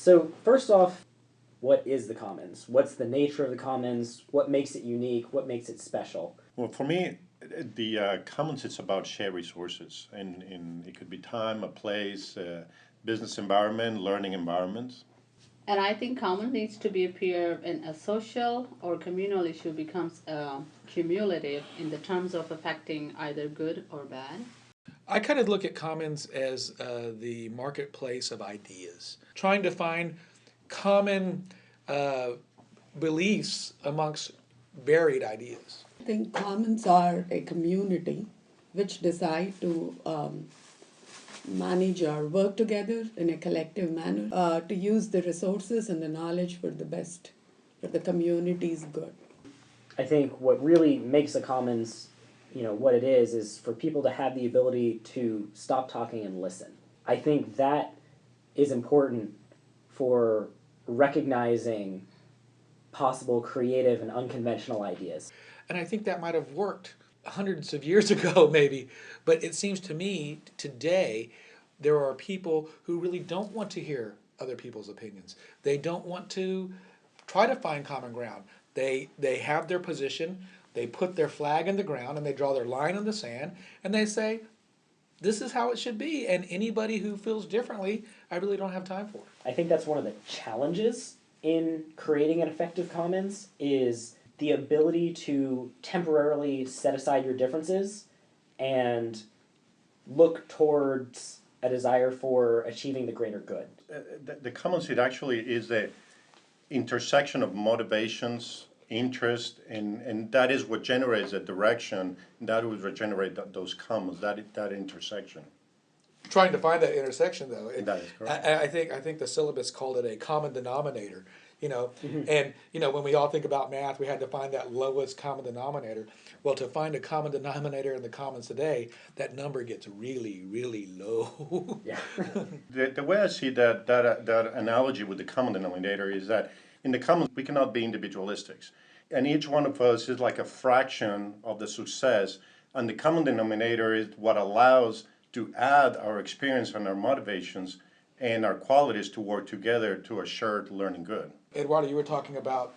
So first off, what is the commons? What's the nature of the commons? What makes it unique? What makes it special? Well, for me, the commons, it's about shared resources, and it could be time, a place, business environment, learning environments. And I think common needs to be appear in a social or communal issue becomes cumulative in the terms of affecting either good or bad. I kind of look at commons as the marketplace of ideas, trying to find common uh, beliefs amongst varied ideas. I think commons are a community which decide to manage or work together in a collective manner to use the resources and the knowledge for the best, for the community's good. I think what really makes a commons, what it is for people to have the ability to stop talking and listen. I think that is important for recognizing possible creative and unconventional ideas. And I think that might have worked hundreds of years ago, maybe. But it seems to me today there are people who really don't want to hear other people's opinions. They don't want to try to find common ground. They have their position, they put their flag in the ground, and they draw their line in the sand, and they say, this is how it should be, and anybody who feels differently, I really don't have time for. I think that's one of the challenges in creating an effective commons is the ability to temporarily set aside your differences and look towards a desire for achieving the greater good. The commons, it actually is the intersection of motivations, interest, and that is what generates a direction, that would generate those commons, that intersection. Trying to find that intersection, though. That is correct. I think the syllabus called it a common denominator. Mm-hmm. And when we all think about math, we had to find that lowest common denominator. Well, to find a common denominator in the commons today, that number gets really, really low. Yeah. The way I see that analogy with the common denominator is that in the commons we cannot be individualistics, and each one of us is like a fraction of the success, and the common denominator is what allows to add our experience and our motivations and our qualities to work together to a shared learning good. Eduardo, you were talking about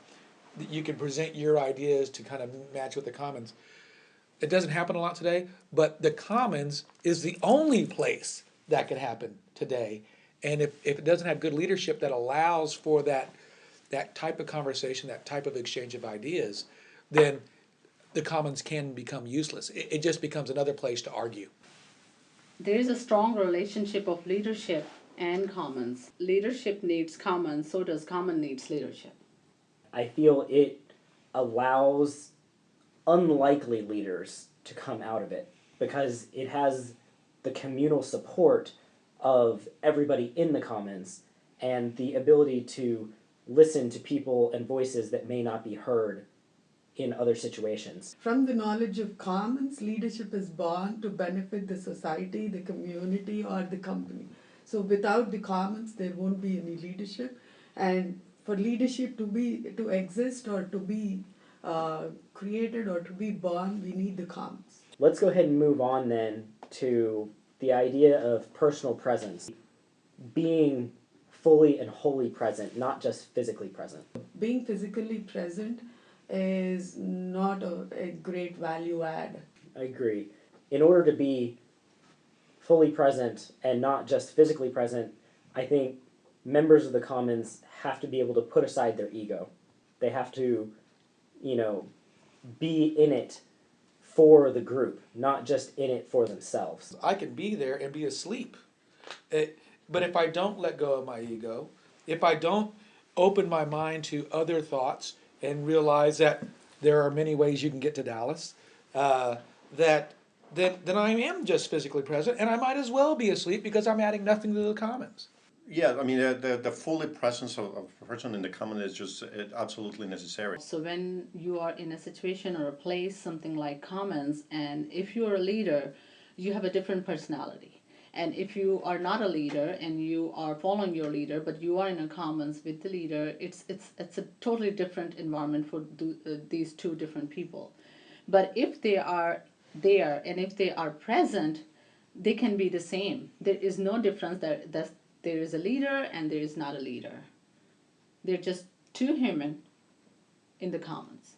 that you can present your ideas to kind of match with the commons. It doesn't happen a lot today, but the commons is the only place that could happen today. And if it doesn't have good leadership that allows for that type of conversation, that type of exchange of ideas, then the commons can become useless. It just becomes another place to argue. There is a strong relationship of leadership and commons. Leadership needs commons, so does common needs leadership. I feel it allows unlikely leaders to come out of it because it has the communal support of everybody in the commons and the ability to listen to people and voices that may not be heard in other situations. From the knowledge of commons, leadership is born to benefit the society, the community, or the company. So without the commons, there won't be any leadership. And for leadership to exist or to be created or to be born, we need the commons. Let's go ahead and move on then to the idea of personal presence. Being fully and wholly present, not just physically present. Being physically present is not a great value add. I agree. In order to be fully present and not just physically present, I think members of the commons have to be able to put aside their ego. They have to, be in it for the group, not just in it for themselves. I can be there and be asleep. But if I don't let go of my ego, if I don't open my mind to other thoughts and realize that there are many ways you can get to Dallas, then I am just physically present, and I might as well be asleep because I'm adding nothing to the commons. Yeah, I mean, the fully presence of a person in the common is just absolutely necessary. So when you are in a situation or a place, something like commons, and if you're a leader, you have a different personality. And if you are not a leader and you are following your leader, but you are in a commons with the leader, it's a totally different environment for these two different people. But if they are there and if they are present, they can be the same. There is no difference. There is a leader and there is not a leader. They're just two human in the commons.